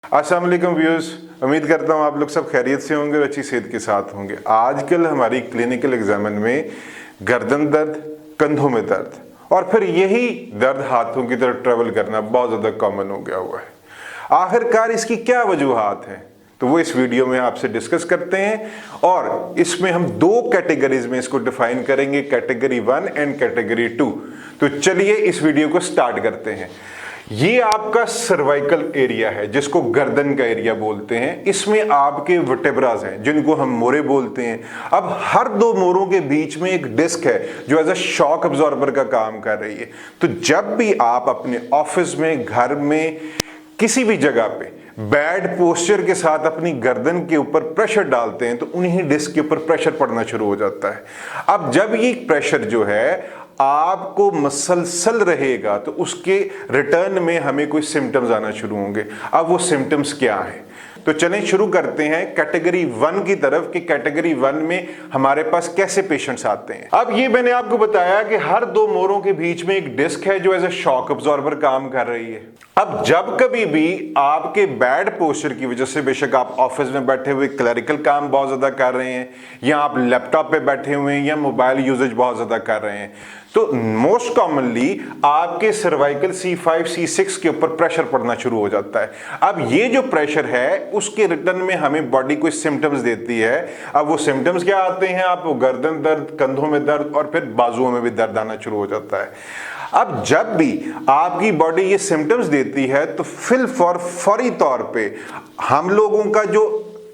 अस्सलाम वालेकुम व्यूअर्स, उम्मीद करता हूँ आप लोग सब खैरियत से होंगे और अच्छी सेहत के साथ होंगे। आजकल हमारी क्लिनिकल एग्जामिन में गर्दन दर्द, कंधों में दर्द और फिर यही दर्द हाथों की तरफ ट्रेवल करना बहुत ज़्यादा कॉमन हो गया हुआ है। आखिरकार इसकी क्या वजूहात हैं, तो वो इस वीडियो में आपसे डिस्कस करते हैं और इसमें हम दो कैटेगरीज में इसको डिफाइन करेंगे, कैटेगरी 1 एंड कैटेगरी 2। तो चलिए इस वीडियो को स्टार्ट करते हैं। ये आपका सर्वाइकल एरिया है जिसको गर्दन का एरिया बोलते हैं। इसमें आपके वर्टेब्रास हैं जिनको हम मोरे बोलते हैं। अब हर दो मोरों के बीच में एक डिस्क है जो एज अ शॉक अब्जॉर्बर का काम कर रही है। तो जब भी आप अपने ऑफिस में, घर में, किसी भी जगह पे बैड पोस्चर के साथ अपनी गर्दन के ऊपर प्रेशर डालते हैं तो उन्हीं डिस्क के ऊपर प्रेशर पड़ना शुरू हो जाता है। अब जब ये प्रेशर जो है आपको मसलसल रहेगा तो उसके रिटर्न में हमें कोई सिम्टम्स आना शुरू होंगे। अब वो सिम्टम्स क्या हैं, तो चलें शुरू करते हैं कैटेगरी 1 की तरफ कि कैटेगरी 1 में हमारे पास कैसे पेशेंट्स आते हैं। अब ये मैंने आपको बताया कि हर दो मोरों के बीच में एक डिस्क है जो एज ए शॉक अब्जॉर्बर काम कर रही है। अब जब कभी भी आपके बैड पोस्चर की वजह से, बेशक आप ऑफिस में बैठे हुए क्लरिकल काम बहुत ज्यादा कर रहे हैं या आप लैपटॉप पे बैठे हुए हैं या मोबाइल यूजेज बहुत ज्यादा कर रहे हैं, तो मोस्ट कॉमनली आपके सर्वाइकल C5 C6 के ऊपर प्रेशर पड़ना शुरू हो जाता है। अब ये जो प्रेशर है उसके रिटर्न में हमें बॉडी कोई सिम्टम्स देती है। अब वो सिम्टम्स क्या आते हैं, आपको गर्दन दर्द, कंधों में दर्द और फिर बाजुओं में भी दर्द आना शुरू हो जाता है। अब जब भी आपकी बॉडी ये सिम्टम्स देती है तो फौरी तौर पे हम लोगों का जो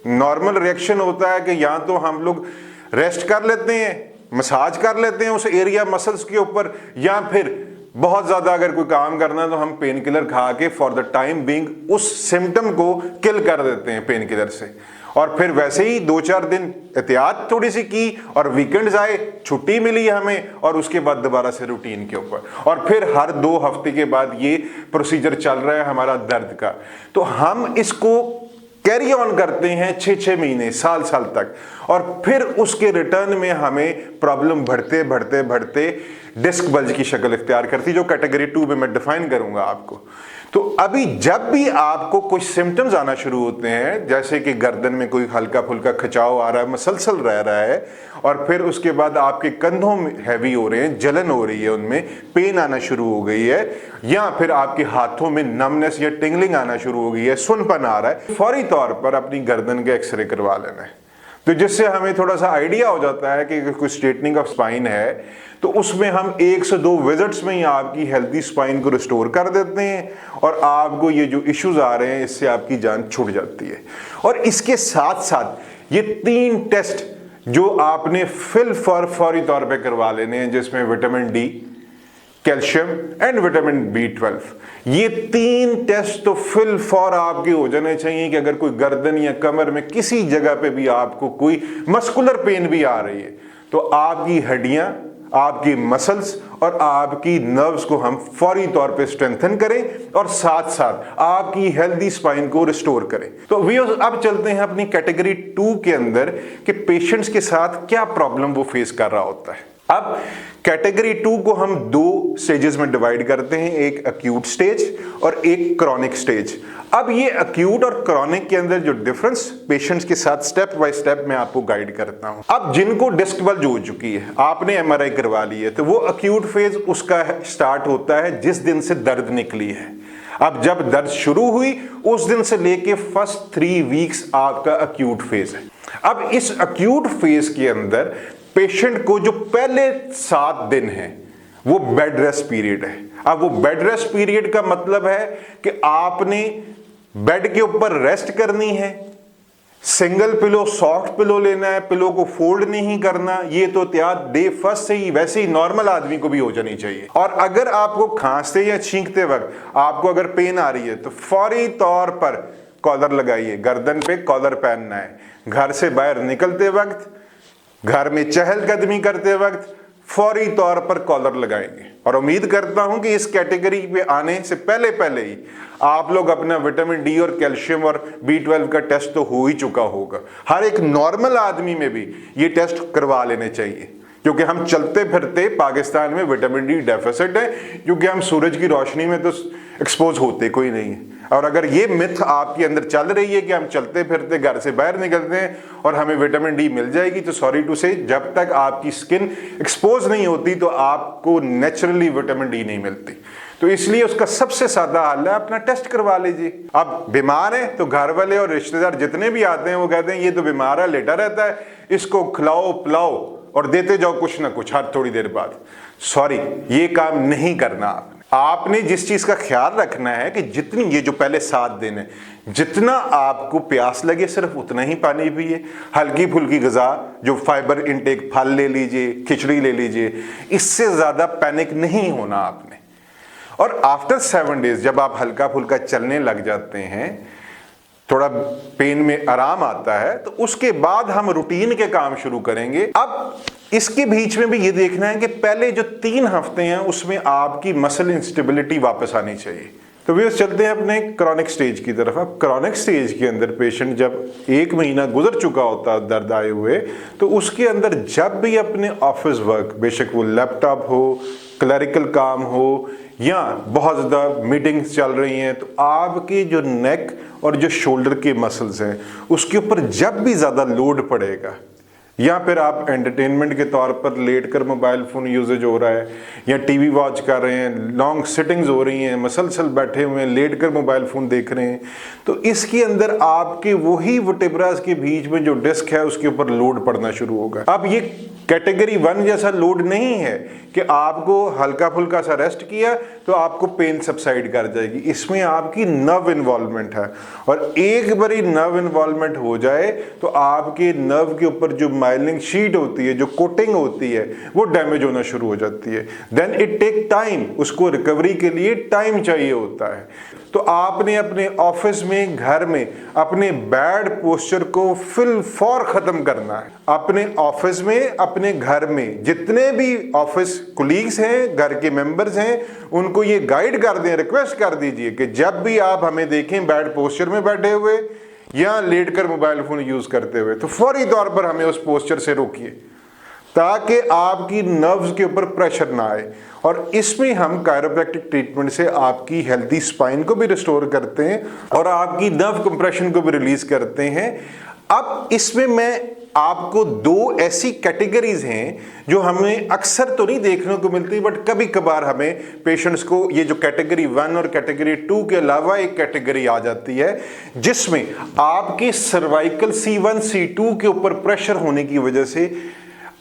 नॉर्मल रिएक्शन होता है कि या तो हम लोग रेस्ट कर लेते हैं, मसाज कर लेते हैं उस एरिया मसल्स के ऊपर, या फिर बहुत ज्यादा अगर कोई काम करना है तो हम पेन किलर खा के फॉर द टाइम बीइंग उस सिम्टम को किल कर देते हैं पेन किलर से। और फिर वैसे ही 2-4 दिन एहतियात थोड़ी सी की और वीकेंड्स आए, छुट्टी मिली हमें और उसके बाद दोबारा से रूटीन के ऊपर, और फिर हर 2 हफ्ते के बाद ये प्रोसीजर चल रहा है हमारा दर्द का। तो हम इसको कैरी ऑन करते हैं 6-6 महीने, साल तक, और फिर उसके रिटर्न में हमें प्रॉब्लम बढ़ते बढ़ते बढ़ते डिस्क बल्ज की शक्ल इख्तियार करती, जो कैटेगरी 2 में मैं डिफाइन करूंगा आपको। तो अभी जब भी आपको कुछ सिम्टम्स आना शुरू होते हैं, जैसे कि गर्दन में कोई हल्का फुल्का खिंचाव आ रहा है, मसलसल रह रहा है, और फिर उसके बाद आपके कंधों में हैवी हो रहे हैं, जलन हो रही है, उनमें पेन आना शुरू हो गई है, या फिर आपके हाथों में नमनेस या टिंगलिंग आना शुरू हो गई है, सुनपन आ रहा है, फौरी तौर पर अपनी गर्दन का एक्सरे करवा लेना है। तो जिससे हमें थोड़ा सा आइडिया हो जाता है कि कोई स्ट्रेटनिंग ऑफ स्पाइन है तो उसमें हम 1 से 2 विजिट्स में ही आपकी हेल्दी स्पाइन को रिस्टोर कर देते हैं और आपको ये जो इश्यूज आ रहे हैं इससे आपकी जान छूट जाती है। और इसके साथ साथ ये 3 टेस्ट जो आपने फौरी तौर पे करवा लेने हैं, जिसमें vitamin D, calcium and vitamin B12, ये 3 टेस्ट तो फौर आपके हो जाने चाहिए कि अगर कोई गर्दन या कमर में किसी जगह पे भी आपको कोई मस्कुलर पेन भी आ रही है तो आपकी हड्डियां, आपकी मसल्स और आपकी नर्व्स को हम फौरी तौर पे स्ट्रेंथन करें और साथ साथ आपकी हेल्दी स्पाइन को रिस्टोर करें। तो व्यूअर्स, अब चलते हैं अपनी कैटेगरी 2 के अंदर कि पेशेंट्स के साथ क्या प्रॉब्लम वो फेस कर रहा होता है। अब कैटेगरी 2 को हम 2 स्टेजेस में डिवाइड करते हैं, एक अक्यूट स्टेज और एक क्रॉनिक स्टेज। अब ये अक्यूट और क्रॉनिक के अंदर जो डिफरेंस पेशेंट्स के साथ स्टेप बाय स्टेप मैं आपको गाइड करता हूं। अब जिनको डिस्क बल्ज हो चुकी है, आपने MRI करवा ली है, तो वो अक्यूट फेज उसका स्टार्ट होता है जिस दिन से दर्द निकली है। अब जब दर्द शुरू हुई उस दिन से लेके फर्स्ट 3 वीक्स आपका अक्यूट फेज है। अब इस अक्यूट फेज के अंदर पेशेंट को जो पहले 7 दिन है वो बेड रेस्ट पीरियड है। अब वो बेड रेस्ट पीरियड का मतलब है कि आपने बेड के ऊपर रेस्ट करनी है, सिंगल पिलो, सॉफ्ट पिलो लेना है, पिलो को फोल्ड नहीं करना। ये तो एहतियात डे फर्स्ट से ही वैसे ही नॉर्मल आदमी को भी हो जानी चाहिए। और अगर आपको खांसते या छींकते वक्त आपको अगर पेन आ रही है तो फौरी तौर पर कॉलर लगाइए, गर्दन पे कॉलर पहनना है। घर से बाहर निकलते वक्त, घर में चहलकदमी करते वक्त फौरी तौर पर कॉलर लगाएंगे। और उम्मीद करता हूं कि इस कैटेगरी पे आने से पहले ही आप लोग अपना विटामिन डी और कैल्शियम और B12 का टेस्ट तो हो ही चुका होगा। हर एक नॉर्मल आदमी में भी ये टेस्ट करवा लेने चाहिए। क्योंकि हम चलते फिरते पाकिस्तान में विटामिन डी डेफिसिट है, क्योंकि हम सूरज की रोशनी में तो एक्सपोज होते कोई नहीं है। और अगर ये मिथ आपके अंदर चल रही है कि हम चलते फिरते घर से बाहर निकलते हैं और हमें विटामिन डी मिल जाएगी, तो सॉरी टू से, जब तक आपकी स्किन एक्सपोज नहीं होती तो आपको नेचुरली विटामिन डी नहीं मिलती। तो इसलिए उसका सबसे सादा हल है, अपना टेस्ट करवा लीजिए। अब बीमार है तो घर वाले और रिश्तेदार जितने भी आते हैं वो कहते हैं ये तो बीमार है, लेटा रहता है, इसको खिलाओ पिलाओ और देते जाओ कुछ ना कुछ हर थोड़ी देर बाद। सॉरी, ये काम नहीं करना। आपने जिस चीज का ख्याल रखना है कि जितनी, ये जो पहले 7 दिन है, जितना आपको प्यास लगे सिर्फ उतना ही पानी पिए, हल्की फुल्की ग़िज़ा जो फाइबर इनटेक, फल ले लीजिए, खिचड़ी ले लीजिए, इससे ज्यादा पैनिक नहीं होना आपने। और आफ्टर 7 डेज जब आप हल्का फुल्का चलने लग जाते हैं, थोड़ा पेन में आराम आता है, तो उसके बाद हम रूटीन के काम शुरू करेंगे। अब इसके बीच में भी ये देखना है कि पहले जो 3 हफ्ते हैं उसमें आपकी मसल इंस्टेबिलिटी वापस आनी चाहिए। तो व्यूअर्स, चलते हैं अपने क्रॉनिक स्टेज की तरफ। अब क्रॉनिक स्टेज के अंदर पेशेंट जब 1 महीना गुजर चुका होता है दर्द आए हुए, तो उसके अंदर जब भी अपने ऑफिस वर्क, बेशक वो लैपटॉप हो, क्लरिकल काम हो या बहुत ज़्यादा मीटिंग्स चल रही हैं, तो आपके जो नेक और जो शोल्डर के मसल्स हैं उसके ऊपर जब भी ज़्यादा लोड पड़ेगा, या फिर आप एंटरटेनमेंट के तौर पर लेटकर मोबाइल फ़ोन यूजेज हो रहा है या टीवी वॉच कर रहे हैं, लॉन्ग सिटिंग्स हो रही हैं, मसलसल बैठे हुए हैं, लेटकर मोबाइल फ़ोन देख रहे हैं, तो इसके अंदर आपके वही वर्टेब्रास के बीच में जो डिस्क है उसके ऊपर लोड पड़ना शुरू होगा। अब ये कैटेगरी 1 जैसा लोड नहीं है कि आपको हल्का फुल्का सा रेस्ट किया तो आपको पेन सबसाइड कर जाएगी। इसमें आपकी नर्व इन्वॉल्वमेंट है, और एक बारी नर्व इन्वॉल्वमेंट हो जाए तो आपके नर्व के ऊपर जो माइलिंग शीट होती है, जो कोटिंग होती है, वो डैमेज होना शुरू हो जाती है। देन इट टेक टाइम, उसको रिकवरी के लिए टाइम चाहिए होता है। तो आपने अपने ऑफिस में, घर में अपने बैड पोस्चर को फिल फॉर खत्म करना है। अपने ऑफिस में, अपने घर में जितने भी ऑफिस कोलीग्स हैं, घर के मेंबर्स हैं, उनको ये गाइड कर दें, रिक्वेस्ट कर दीजिए कि जब भी आप हमें देखें बैड पोस्चर में बैठे हुए या लेटकर मोबाइल फोन यूज करते हुए, तो फौरी तौर पर हमें उस पोस्चर से रोकिए ताकि आपकी नर्व्स के ऊपर प्रेशर ना आए। और इसमें हम कायरोप्रैक्टिक ट्रीटमेंट से आपकी हेल्दी स्पाइन को भी रिस्टोर करते हैं और आपकी नर्व कंप्रेशन को भी रिलीज करते हैं। अब इसमें मैं आपको 2 ऐसी कैटेगरीज हैं जो हमें अक्सर तो नहीं देखने को मिलती, बट कभी कभार हमें पेशेंट्स को ये जो कैटेगरी 1 और कैटेगरी 2 के अलावा एक कैटेगरी आ जाती है जिसमें आपके सर्वाइकल C1 C2 के ऊपर प्रेशर होने की वजह से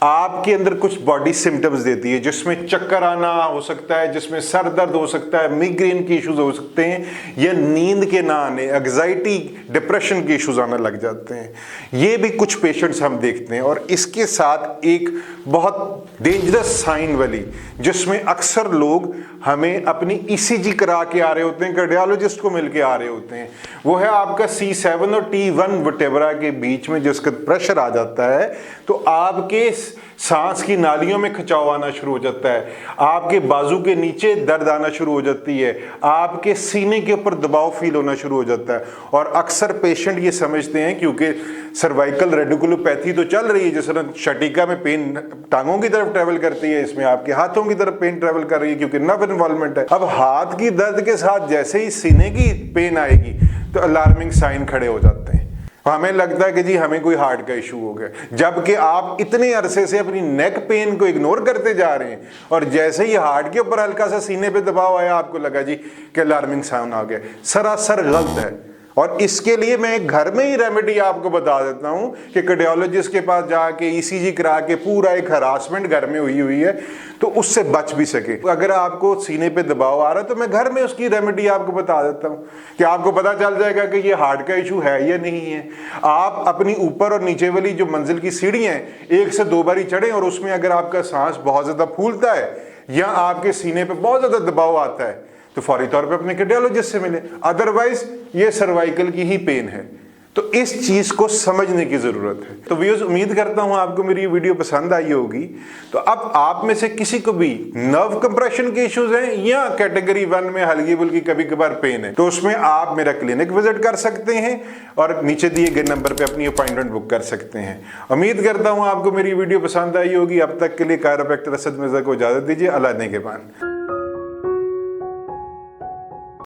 आपके अंदर कुछ बॉडी सिम्टम्स देती है, जिसमें चक्कर आना हो सकता है, जिसमें सर दर्द हो सकता है, मिग्रेन के इश्यूज हो सकते हैं, या नींद के ना आने, एंग्जाइटी, डिप्रेशन के इश्यूज आने लग जाते हैं। ये भी कुछ पेशेंट्स हम देखते हैं। और इसके साथ एक बहुत डेंजरस साइन वाली, जिसमें अक्सर लोग हमें अपनी ECG करा के आ रहे होते हैं, कार्डियोलॉजिस्ट को मिल के आ रहे होते हैं, वो है आपका C7 और T1 वर्टेब्रा के बीच में जिसका प्रेशर आ जाता है, तो आपके सांस की नालियों में खिंचाव आना शुरू हो जाता है, आपके बाजू के नीचे दर्द आना शुरू हो जाती है, आपके सीने के ऊपर दबाव फील होना शुरू हो जाता है। और अक्सर पेशेंट ये समझते हैं क्योंकि सर्वाइकल रेडिकुलोपैथी तो चल रही है, जिस तरह शटिका में पेन टांगों की तरफ ट्रेवल करती है, इसमें आपके हाथों की तरफ पेन ट्रेवल कर रही है क्योंकि नर्व इन्वॉल्वमेंट है। अब हाथ की दर्द के साथ जैसे ही सीने की पेन आएगी तो अलार्मिंग साइन खड़े हो जाते हैं। हमें लगता है कि जी हमें कोई हार्ट का इशू हो गया, जबकि आप इतने अरसे से अपनी नेक पेन को इग्नोर करते जा रहे हैं, और जैसे ही हार्ट के ऊपर हल्का सा सीने पे दबाव आया आपको लगा जी कि अलार्मिंग साउंड आ गया। सरासर गलत है। और इसके लिए मैं एक घर में ही रेमेडी आपको बता देता हूं कि कार्डियोलॉजिस्ट के पास जाके ECG करा के पूरा एक हरासमेंट घर में हुई है तो उससे बच भी सके। अगर आपको सीने पे दबाव आ रहा है तो मैं घर में उसकी रेमेडी आपको बता देता हूं कि आपको पता चल जाएगा कि ये हार्ट का इशू है या नहीं है। आप अपनी ऊपर और नीचे वाली जो मंजिल की सीढ़ियां हैं 1 से 2 बारी चढ़ें, और उसमें अगर आपका सांस बहुत ज्यादा फूलता है या आपके सीने पे बहुत ज्यादा दबाव आता है तो फौरी तौर पे अपने कार्डियोलॉजिस्ट से मिले। अदरवाइज ये सर्वाइकल की ही पेन है। तो तो इस चीज को समझने की जरूरत है। तो व्यूअर्स, उम्मीद करता हूं आपको मेरी ये वीडियो पसंद आई होगी। तो अब आप में से किसी को भी नर्व कंप्रेशन के इश्यूज हैं या कैटेगरी 1 में हल्की बुल्की कभी कभार पेन है, तो उसमें आप मेरा क्लिनिक विजिट कर सकते हैं और नीचे दिए गए नंबर पे अपनी अपॉइंटमेंट बुक कर सकते हैं। उम्मीद करता हूं आपको मेरी वीडियो पसंद आई होगी। अब तक के लिए कायरोप्रैक्टर असद मिर्जा को इजाजत दीजिए। अल्लाह निगहबान।